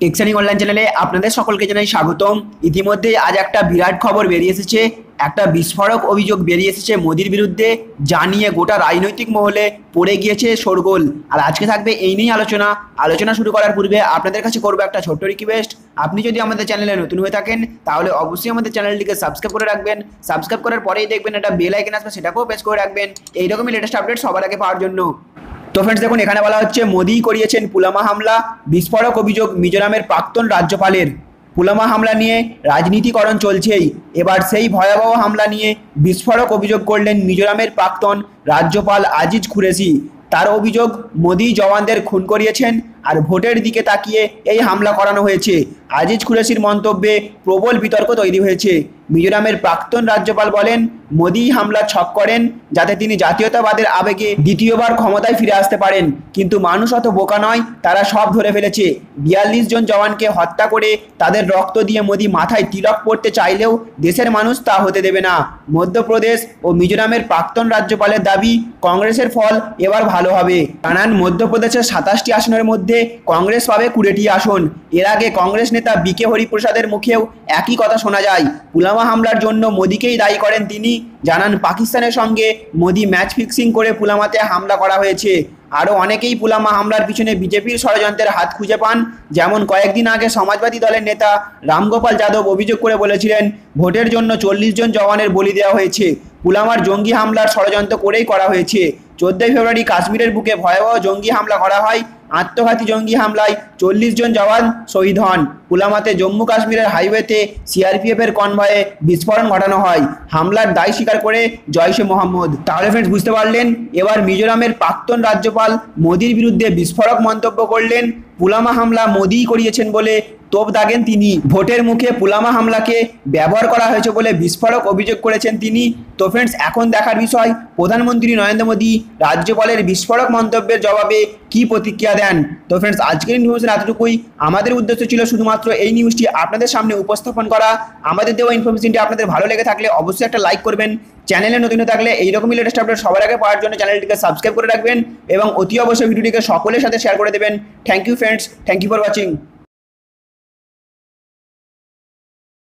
টেকসানিং online চ্যানেলে আপনাদের সকলকে জানাই স্বাগতম। ইতিমধ্যে আজ একটা বিরাট খবর বেরিয়ে এসেছে, একটা বিস্ফোরক অভিযোগ বেরিয়ে এসেছে মোদির বিরুদ্ধে, যা নিয়ে গোটা রাজনৈতিক মহলে পড়ে গিয়েছে শোরগোল। আর আজকে থাকবে এই নিয়ে আলোচনা শুরু করার পূর্বে আপনাদের কাছে করবো একটা ছোট্ট রিকোয়েস্ট। আপনি যদি আমাদের চ্যানেলে নতুন হয়ে থাকেন তাহলে অবশ্যই আমাদের চ্যানেলটিকে সাবস্ক্রাইব করে রাখবেন। সাবস্ক্রাইব করার পরেই দেখবেন একটা বেল আইকন আসবে, সেটাকেও প্রেস করে রাখবেন এইরকমই লেটেস্ট আপডেট সবার আগে পাওয়ার জন্য। তো ফ্রেন্ডস দেখুন, এখানে বলা হচ্ছে মোদিই করিয়েছেন পুলওয়ামা হামলা, বিস্ফোরক অভিযোগ মিজোরামের প্রাক্তন রাজ্যপালের। পুলওয়ামা হামলা নিয়ে রাজনীতিকরণ চলছেই, এবার সেই ভয়াবহ হামলা নিয়ে বিস্ফোরক অভিযোগ করলেন মিজোরামের প্রাক্তন রাজ্যপাল আজিজ কুরেশি। তার অভিযোগ মোদি জওয়ানদের খুন করিয়েছেন আর ভোটের দিকে তাকিয়ে এই হামলা করানো হয়েছে। আজিজ কুরেশির মন্তব্যে প্রবল বিতর্ক তৈরি হয়েছে। মিজোরামের প্রাক্তন রাজ্যপাল বলেন মোদি হামলা ছক করেন যাতে তিনি জাতীয়তাবাদের আবেগে দ্বিতীয়বার ক্ষমতায় ফিরে আসতে পারেন, কিন্তু মানুষ অত বোকা নয়, তারা সব ধরে ফেলেছে। 42 জন জওয়ানকে হত্যা করে তাদের রক্ত দিয়ে মোদি মাথায় তিলক পড়তে চাইলেও দেশের মানুষ তা হতে দেবে না। মধ্যপ্রদেশ ও মিজোরামের প্রাক্তন রাজ্যপালের দাবি কংগ্রেসের ফল এবার ভালো হবে। জানান মধ্যপ্রদেশের 27টি আসনের মধ্যে কংগ্রেস পাবে 20টি আসন। এর আগে কংগ্রেস নেতা বিকে হরিপ্রসাদের মুখেও একই কথা শোনা যায়। পুলওয়ামা হামলার জন্য মোদিকেই দায়ী করেন তিনি। জানান পাকিস্তানের সঙ্গে মোদি ম্যাচ ফিক্সিং করে পুলওয়ামাতে হামলা করা হয়েছে। আরও অনেকেই পুলওয়ামা হামলার পিছনে বিজেপির ষড়যন্ত্রের হাত খুঁজে পান। যেমন কয়েকদিন আগে সমাজবাদী দলের নেতা রামগোপাল যাদব অভিযোগ করে বলেছিলেন ভোটের জন্য 40 জন জওয়ানের বলি দেওয়া হয়েছে। পুলওয়ামার জঙ্গি হামলার ষড়যন্ত্র করেই করা হয়েছে। 14 ফেব্রুয়ারি কাশ্মীরের বুকে ভয়াবহ জঙ্গি হামলা করা হয়। আত্মঘাতী জঙ্গি হামলায় 40 জন জওয়ান শহীদ হন। পুলওয়ামাতে জম্মু কাশ্মীরের হাইওয়েতে সিআরপিএফের কনভয়ে বিস্ফোরণ ঘটানো হয়। হামলার দায় স্বীকার করে জয়শে মোহাম্মদ। তাহলে ফ্রেন্ডস বুঝতে পারলেন, এবার মিজোরামের প্রাক্তন রাজ্যপাল মোদির বিরুদ্ধে বিস্ফোরক মন্তব্য করলেন। পুলওয়ামা হামলা মোদিই করিয়েছেন বলে তোপ দাগেন তিনি। ভোটের মুখে পুলওয়ামা হামলাকে ব্যবহার করা হয়েছে বলে বিস্ফোরক অভিযোগ করেছেন তিনি। তো ফ্রেন্ডস এখন দেখার বিষয় প্রধানমন্ত্রী নরেন্দ্র মোদী রাজ্যপালের বিস্ফোরক মন্তব্যের জবাবে কি প্রতিক্রিয়া দেন। তো ফ্রেন্ডস আজকের ইনফরমেশন এতটুকুই। আমাদের উদ্দেশ্য ছিল শুধুমাত্র এই নিউজটি আপনাদের সামনে উপস্থাপন করা। আমাদের দেওয়া ইনফরমেশনটি আপনাদের ভালো লেগে থাকলে অবশ্যই একটা লাইক করবেন। চ্যানেলে নতুন হয়ে থাকলে এইরকমই লেটেস্ট আপডেট সবার আগে পাওয়ার জন্য চ্যানেলটিকে সাবস্ক্রাইব করে রাখবেন এবং অতি অবশ্যই ভিডিওটিকে সকলের সাথে শেয়ার করে দেবেন। Thank you friends, thank you for watching.